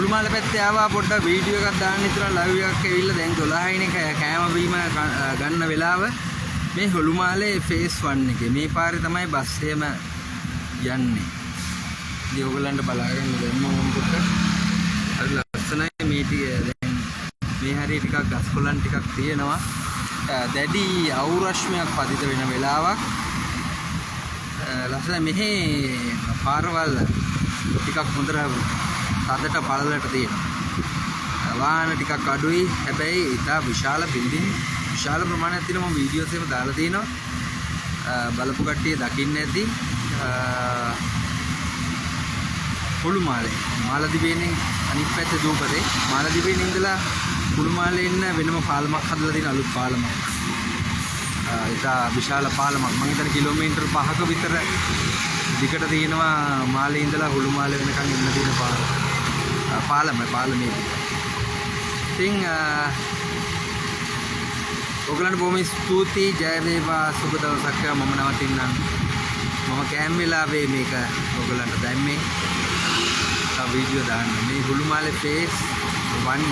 හුළුමාල පැත්තේ ආවා පොඩ්ඩක් වීඩියෝ එකක් දාන්න ඉතන ලයිව් එකක් ඇවිල්ලා දැන් 12 වෙනි කෑම බීම ගන්න වෙලාව මේ හුළුමාලේ ෆේස් 1 එකේ මේ පාරේ තමයි බස් එකම යන්නේ. ඉතින් ඔයගලන්ට බලාගෙන දැන් මම පොඩ්ඩක් හරි ලස්සනයි මේ ටික දැන් මේ හරිය ටිකක් ගස් කොළන් ටිකක් තියෙනවා. දැඩි අවුරශ්මියක් පතිත වෙන වෙලාවක්. ලස්සන මෙහි පාරවල් ටිකක් හොඳට තදට පළලට තියෙනවා. වාහන ටිකක් අඩුයි. හැබැයි ඉතා විශාල බිල්ඩින් විශාල ප්‍රමාණයක් තියෙනවා. මම වීඩියෝස් එකම දාලා තිනවා. බලපු කට්ටිය දකින්න ඇති. හුළුමාලේ මාලදිවයිනේ අනිත් පැත්තේ දූපතේ මාලදිවයිනේ ඉඳලා හුළුමාලේ ඉන්න වෙනම පාලමක් හදලා තියෙන අලුත් පාලමක්. ඉතා විශාල පාලමක්. මම හිතන්නේ කිලෝමීටර් 5ක විතර දිගට තියෙනවා මාලේ ඉඳලා හුළුමාලේ වෙනකන් ඉන්න තියෙන පාලමේ. ඉතින් ඔයගලන්ට බොහොම ස්තුතියි. ජය වේවා. සුබ දවසක්. මම නවතින්නම්. මම කෑම වෙලාවේ මේක ඔයගලන්ට දැම්මේ. වීඩියෝ දාන්න. මේ හුළුමාලේ ෆේස් 1